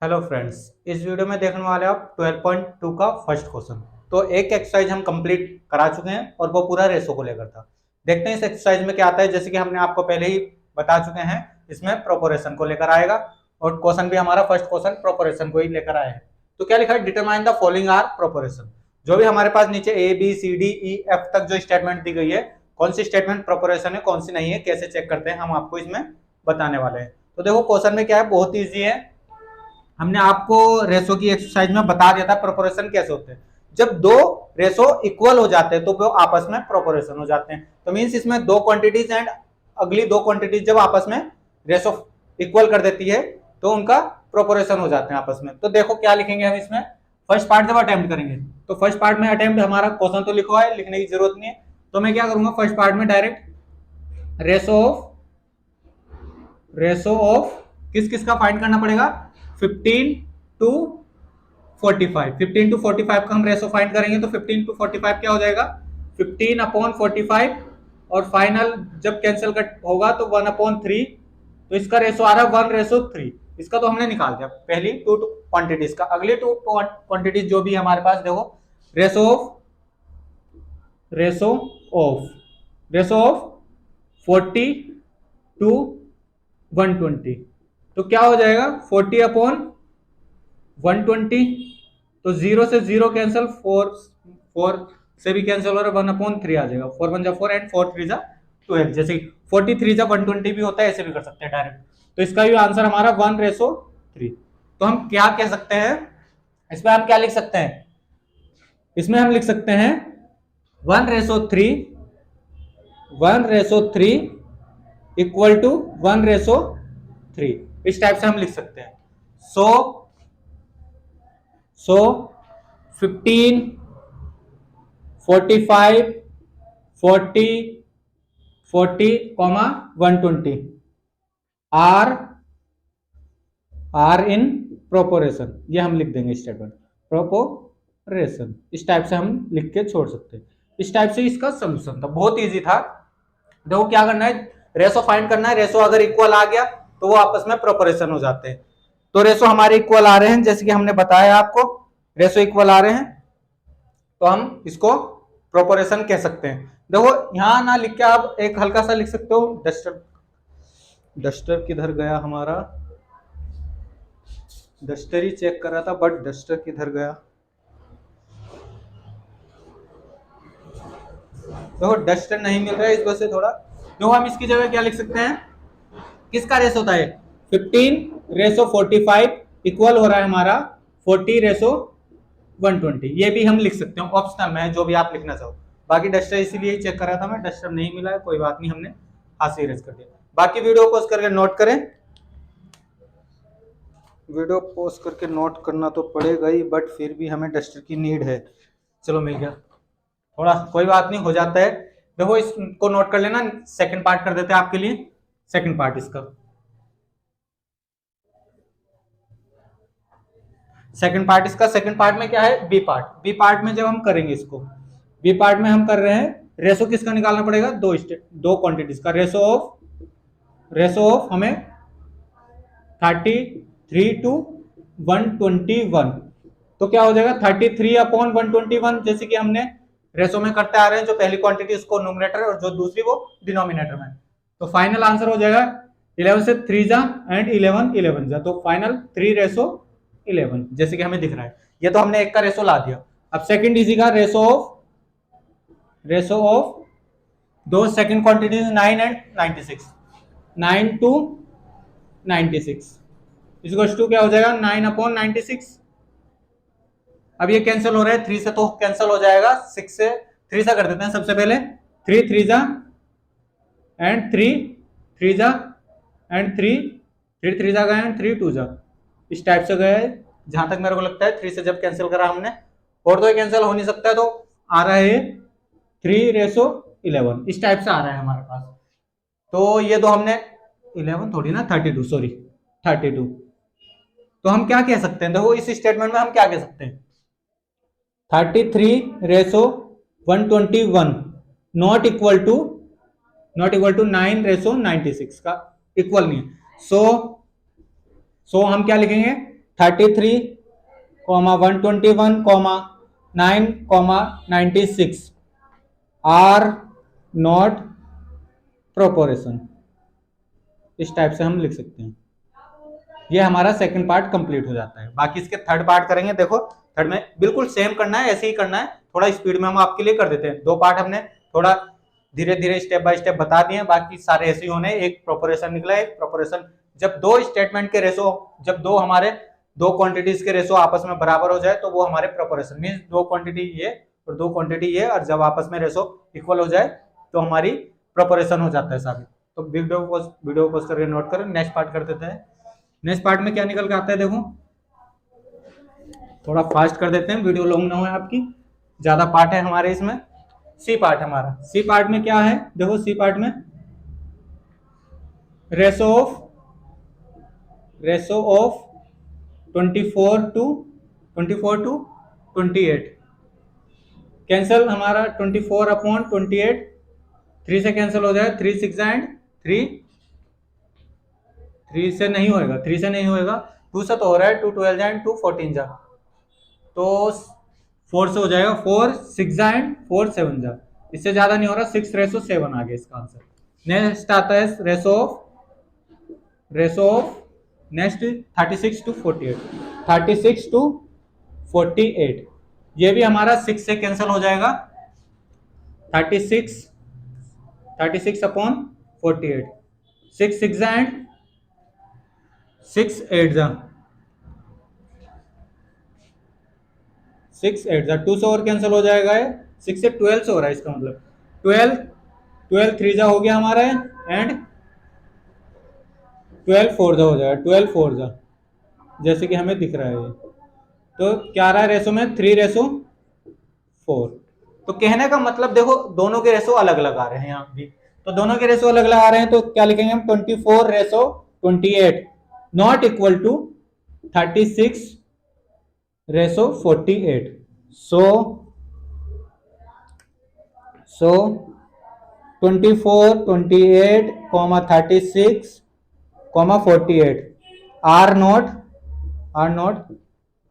Hello friends, इस video में देखने वाले आप 12.2 का फर्स्ट क्वेश्चन। तो एक एक्सरसाइज हम कंप्लीट करा चुके हैं और वो पूरा रेशो को लेकर था। देखते हैं इस एक्सरसाइज में क्या आता है। जैसे कि हमने आपको पहले ही बता चुके हैं, इसमें प्रोपोर्शन को लेकर आएगा और क्वेश्चन भी हमारा फर्स्ट क्वेश्चन प्रोपोर्शन को ही लेकर आया है। तो क्या लिखा है, determine the following are proportion. जो भी हमारे पास नीचे A B C D E F तक जो स्टेटमेंट दी गई है, कौन सी स्टेटमेंट प्रोपोर्शन है कौन सी नहीं है, कैसे चेक करते हैं, हम आपको इसमें बताने वाले हैं। तो देखो क्वेश्चन में क्या है, बहुत ईजी है। हमने आपको रेशो की एक्सरसाइज में बता दिया था प्रोपोर्शन कैसे होते हैं। जब दो रेशो इक्वल हो जाते हैं तो वो आपस में प्रोपोर्शन हो जाते हैं। तो मींस इसमें दो क्वांटिटीज एंड अगली दो क्वांटिटीज जब आपस में रेशो इक्वल कर देती है तो उनका प्रोपोर्शन हो जाते हैं आपस में। तो देखो क्या लिखेंगे हम इसमें। फर्स्ट पार्ट जब अटेम्प्ट करेंगे तो फर्स्ट पार्ट में अटेम्प्ट हमारा क्वेश्चन तो लिखा है, लिखने की जरूरत नहीं है। तो मैं क्या करूंगा, फर्स्ट पार्ट में डायरेक्ट रेशो ऑफ किस किस का फाइंड करना पड़ेगा, 15 टू 45। 15 टू 45 का हम रेशो फाइंड करेंगे तो 15 टू 45 क्या हो जाएगा, 15/45। और फाइनल जब कैंसिल कट होगा तो 1/3। तो इसका रेशो आ रहा है 1:3। इसका तो हमने निकाल दिया पहली टू क्वांटिटीज का। अगली टू क्वांटिटीज जो भी हमारे पास देखो, रेशो ऑफ 40 टू 120। तो क्या हो जाएगा 40/120। तो 0 से 0 कैंसिल, 4 से भी कैंसिल हो रहा है, 1/3 आ जाएगा। 4 1 4 एंड 4 3 12। जैसे 43 120 भी होता है, ऐसे भी कर सकते हैं डायरेक्ट। तो इसका भी आंसर हमारा 1:3। तो हम क्या कह सकते हैं इसमें, हम क्या लिख सकते हैं, इसमें हम लिख सकते हैं 1:3 इक्वल टू 1:3। इस टाइप से हम लिख सकते हैं। सो 15 45 40 40 120 आर इन प्रोपोर्शन। ये हम लिख देंगे स्टेटमेंट प्रोपोर्शन। इस टाइप से हम लिख के छोड़ सकते हैं। इस टाइप से इसका सोल्यूशन था, बहुत इजी था। देखो क्या करना है, रेशो फाइंड करना है। रेशो अगर इक्वल आ गया तो वो आपस में प्रोपोर्शन हो जाते हैं। तो रेशो हमारे इक्वल आ रहे हैं, जैसे कि हमने बताया आपको रेशो इक्वल आ रहे हैं, तो हम इसको प्रोपोर्शन कह सकते हैं। देखो यहां ना लिख के आप एक हल्का सा लिख सकते हो, डस्टर किधर गया हमारा, डस्टर ही चेक कर रहा था बट डस्टर किधर गया। देखो डस्टर नहीं मिल रहा है, इस वजह से थोड़ा। तो हम इसकी जगह क्या लिख सकते हैं, किसका रेशो होता है 15:45 इक्वल हो रहा है हमारा 40:120। ये भी हम लिख सकते हैं, ऑप्शनल में है, जो भी आप लिखना चाहो। बाकी डस्टर इसीलिए चेक कर रहा था मैं, डस्टर नहीं मिला है, कोई बात नहीं, हमने हाथ से इरेज कर दिया। बाकी वीडियो पोस्ट करके नोट करें, वीडियो पोस्ट करके नोट करना तो पड़ेगा ही, बट फिर भी हमें डस्टर की नीड है। चलो मिल गया, थोड़ा कोई बात नहीं, हो जाता है। देखो इसको नोट कर लेना, सेकंड पार्ट कर देते हैं आपके लिए। सेकंड पार्ट इसका, सेकंड पार्ट में क्या है, बी पार्ट में जब हम करेंगे इसको, बी पार्ट में हम कर रहे हैं रेशो किसका निकालना पड़ेगा, दो क्वांटिटीज का। रेशो ऑफ हमें 33 टू 121। तो क्या हो जाएगा 33/121। जैसे कि हमने रेशो में करते आ रहे हैं, जो पहली क्वांटिटी उसको नोमिनेटर और जो दूसरी वो डिनोमिनेटर में। तो फाइनल आंसर हो जाएगा 11 से 3 जा एंड 11 जा, तो फाइनल 3:11 जैसे कि हमें दिख रहा है। ये तो हमने एक का रेशो ला दिया। अब सेकंड इजी का रेशो ऑफ दो second quantities 9 and 96। 9 to 96 equals to क्या हो जाएगा 9/96। अब ये कैंसिल हो रहा है 3 से, तो कैंसिल हो जाएगा 6 से। 3 से कर देते हैं सबसे पहले, 3 3 जा एंड 3 3 जा एंड 3 3 जा गए एंड 3 2 जा। इस टाइप से गए, जहां तक मेरे को लगता है 3 से जब कैंसिल करा हमने, और तो कैंसिल हो नहीं सकता है, तो आ रहा है 3:11। इस टाइप से आ रहा है हमारे पास। तो ये तो हमने 11 थोड़ी ना, 32 सॉरी 32। तो हम क्या कह सकते हैं, देखो इस स्टेटमेंट में हम क्या कह सकते हैं, 33:121 नॉट इक्वल टू 9:96 का इक्वल नहीं है। सो हम क्या लिखेंगे, 33,121,9,96 आर नॉट प्रोपोर्शन। इस टाइप से हम लिख सकते हैं। ये हमारा सेकंड पार्ट कंप्लीट हो जाता है। बाकी इसके थर्ड पार्ट करेंगे। देखो थर्ड में बिल्कुल सेम करना है, ऐसे ही करना है, थोड़ा स्पीड में हम आपके लिए कर देते हैं। दो पार्ट हमने थोड़ा धीरे धीरे स्टेप बाय स्टेप बता दिए, बाकी सारे ऐसे ही होने। एक प्रोपोर्शन निकला है, एक प्रोपोर्शन जब दो स्टेटमेंट के रेशो, जब दो हमारे दो क्वांटिटीज के रेशो आपस में बराबर हो जाए तो वो हमारे प्रोपोर्शन, मींस दो क्वांटिटी ये और दो क्वांटिटी ये, और जब आपस में रेशो इक्वल हो जाए तो हमारी प्रोपोर्शन हो जाता है साबित। तो वीडियो पोस्ट करके नोट करो। नेक्स्ट पार्ट कर देते हैं। नेक्स्ट पार्ट में क्या निकल के आता है, देखो थोड़ा फास्ट कर देते हैं, वीडियो लॉन्ग ना हो आपकी, ज्यादा पार्ट है हमारे इसमें। सी पार्ट हमारा, सी पार्ट में क्या है, देखो सी पार्ट में रेशो ऑफ 24 टू 28 कैंसल हमारा 24/28, 3 से कैंसिल हो जाए, 3 6 एंड 3 से नहीं होएगा, 3 से नहीं होएगा, 2 से तो हो रहा है, 2 12 एंड 2 14 जा, तो 4 से हो जाएगा, 4 6 एंड 4 7 जा, इससे ज्यादा नहीं हो रहा, 6:7 आ गया इसका आंसर। नेक्स्ट आता है ratio of next 36 to 48, 36 to 48, ये भी हमारा 6 से कैंसिल हो जाएगा, 36/48, 6 6 एंड 6 8 जा, 6 8 जा, 2 से और कैंसिल हो जाएगा, 6 से 12 से हो रहा है, इसका मतलब 12 3 जा हो गया हमारा, एंड 12 4 जा हो जाएगा, 12 4 जा, जैसे कि हमें दिख रहा है ये। तो क्या रहा है रेशो में, 3:4। तो कहने का मतलब देखो दोनों के रेशो अलग अलग आ रहे हैं यहाँ भी, तो दोनों के रेशो अलग अलग आ रहे हैं, तो क्या लिखेंगे हम, 24:28 not equal to 36:48। So 24 28 36 48 are not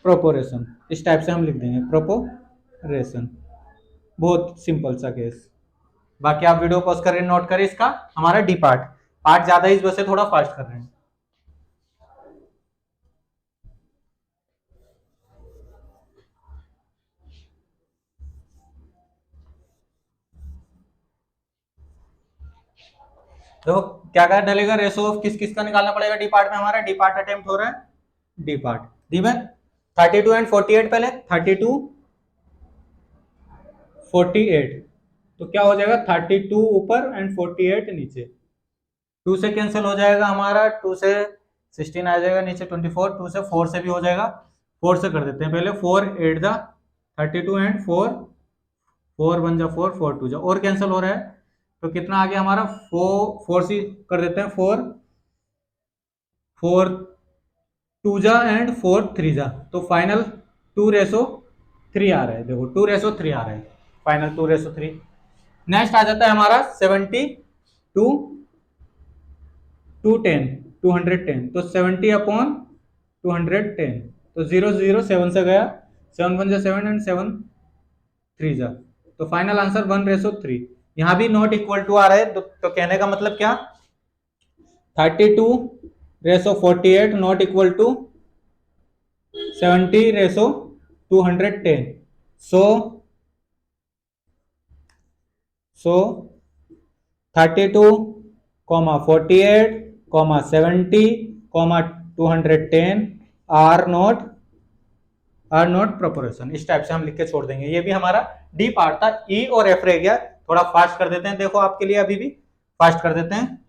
proportion. इस टाइप से हम लिख देंगे प्रोपोर्शन। बहुत सिंपल सा केस। बाकी आप वीडियो पॉज करें, नोट करें इसका हमारा डी पार्ट ज्यादा इस वजह से थोड़ा फास्ट कर रहे हैं। तो क्या क्या डलेगा, रेशो ऑफ किस किस का निकालना पड़ेगा डी पार्ट में, हमारा डी पार्ट अटेम्प्ट हो रहा है, डी पार्ट दी में 32 एंड 48, पहले 32 48, तो क्या हो जाएगा 32 ऊपर एंड 48 नीचे, 2 से कैंसिल हो जाएगा हमारा, 2 से 16 आ जाएगा नीचे 24, 2 से 4 से भी हो जाएगा, 4 से कर देते हैं पहले, 4 8 जा 32 एंड 4 4 1 जा 4 4 2 जा, और कैंसिल हो रहा है, तो कितना आ गया हमारा, 4 से कर देते हैं, 4 4 2 जा एंड 4 3 जा, तो फाइनल 2:3 आ रहा है, देखो 2:3 आ रहा है, फाइनल 2:3। नेक्स्ट आ जाता है हमारा 70 टू 210, 210, तो 70/210, तो 0 0 7 से गया, 7 1 जा 7 एंड 7 3 जा, तो फाइनल आंसर 1:3। यहां भी नॉट इक्वल टू आ रहा है, तो कहने का मतलब क्या, 32:48 not equal to 70:210, so 32:48, 70:210 are not proportion. इस टाइप से हम लिख के छोड़ देंगे। ये भी हमारा डी पार्ट था। ई और एफ रह गया, थोड़ा फास्ट कर देते हैं, देखो आपके लिए अभी भी फास्ट कर देते हैं,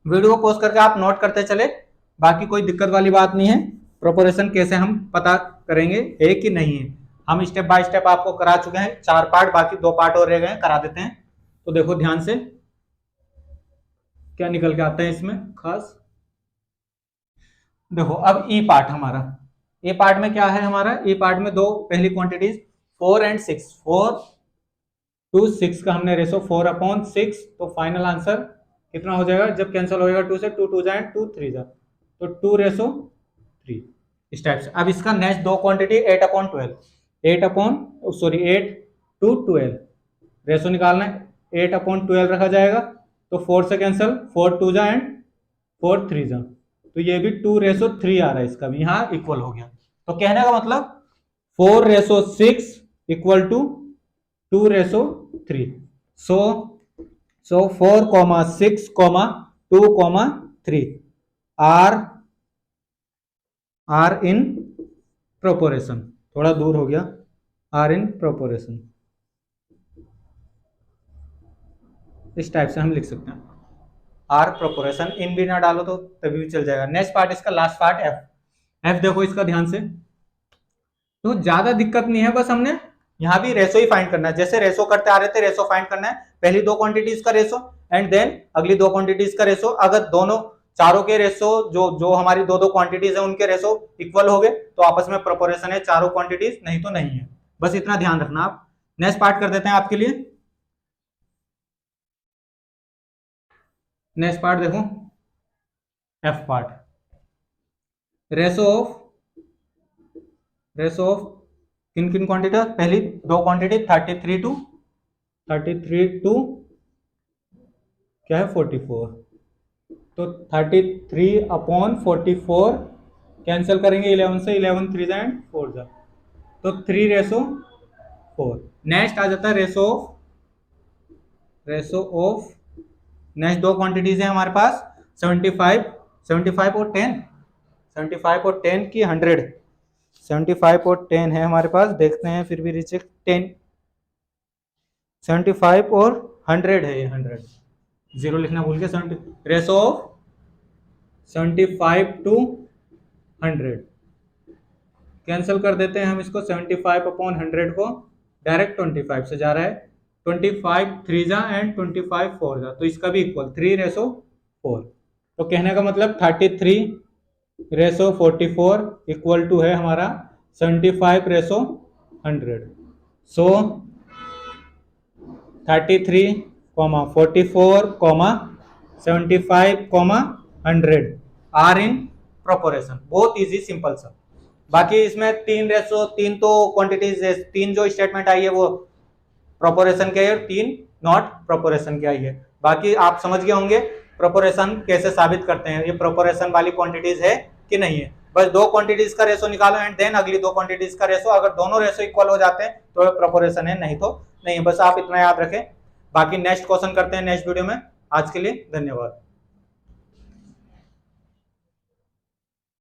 वीडियो को पॉज करके आप नोट करते चले, बाकी कोई दिक्कत वाली बात नहीं है। प्रोपोर्शन कैसे हम पता करेंगे है कि नहीं है, हम स्टेप बाय स्टेप आपको करा चुके हैं, 4 पार्ट, बाकी 2 पार्ट और रह गए, करा देते हैं। तो देखो ध्यान से क्या निकल के आता है इसमें खास, देखो अब ई पार्ट हमारा, ए पार्ट में क्या है हमारा, ए पार्ट में दो पहली क्वांटिटीज 4 एंड 6, 4 to 6 का हमने रेशो 4/6, तो फाइनल आंसर कितना हो जाएगा, जब कैंसिल होएगा 2 से, 2 2 जा 2 3 जा, तो 2:3। इस टाइप से। अब इसका नेक्स्ट दो क्वांटिटी 8/12, 8/12 रेशो निकालना है, 8/12 रखा जाएगा तो 4 से कैंसिल, 4 2 जा एंड 4 3 जा, तो ये भी 2:3 आ रहा है, इसका भी यहाँ इक्वल हो गया। तो कहने का मतलब 4:6 equal to 2:3। So 4,6, 2,3 are in proportion, थोड़ा दूर हो गया, आर इन प्रोपोर्शन, इस टाइप से हम लिख सकते हैं। आर प्रोपोर्शन, इन भी ना डालो तो तभी भी चल जाएगा। नेक्स्ट पार्ट इसका लास्ट पार्ट एफ। एफ देखो इसका ध्यान से, तो ज्यादा दिक्कत नहीं है, बस हमने यहाँ भी रेशो ही फाइंड करना है, जैसे रेशो करते आ रहे थे रेशो फाइंड करना है, पहली दो क्वांटिटीज का रेशो एंड देन अगली दो क्वांटिटीज का रेशो। अगर दोनों चारों के रेशो जो हमारी दो क्वांटिटीज है उनके रेशो इक्वल हो गए तो आपस में प्रोपोर्शन है चारों क्वांटिटीज, नहीं तो नहीं है, बस इतना ध्यान रखना आप। नेक्स्ट पार्ट कर देते हैं आपके लिए। नेक्स्ट पार्ट देखो F part, ratio of kin किन क्वांटिटी, पहली दो क्वांटिटी 33 टू क्या है 44, तो 33/44 कैंसिल करेंगे 11 से, 11 3 जा एंड 4 जा, तो 3:4। नेक्स्ट आ जाता है रेशो ऑफ नेक्स्ट दो क्वांटिटीज है हमारे पास 75 और 10, 75 और 10 की 100, 75 और 10 है हमारे पास, देखते हैं फिर भी रिचेक 10, 75 और 100 है, ये 100 जीरो लिखना भूल गया। रेशो ऑफ 75 टू 100 कैंसिल कर देते हैं हम इसको, 75/100 को डायरेक्ट 25 से जा रहा है, 25 3 जा एंड 25 4 जा, तो इसका भी इक्वल 3:4। तो कहने का मतलब 33:44 इक्वल टू है हमारा 75:100। सो 33, 44, 75, 100 आर इन प्रोपोर्शन। बहुत इजी सिंपल सा। बाकी इसमें 3 तो क्वांटिटीज, 3 जो स्टेटमेंट आई है वो प्रोपोर्शन के है और 3 नॉट प्रोपोर्शन के आई है। बाकी आप समझ गए होंगे प्रोपोर्शन कैसे साबित करते हैं, ये प्रोपोर्शन वाली क्वांटिटीज है कि नहीं है। बस दो क्वांटिटीज का रेशो निकालो एंड देन अगली दो क्वांटिटीज का रेशो, अगर दोनों रेशो इक्वल हो जाते हैं तो प्रोपोर्शन है, नहीं तो नहीं है। बस आप इतना याद रखें। बाकी नेक्स्ट क्वेश्चन करते हैं नेक्स्ट वीडियो में। आज के लिए धन्यवाद।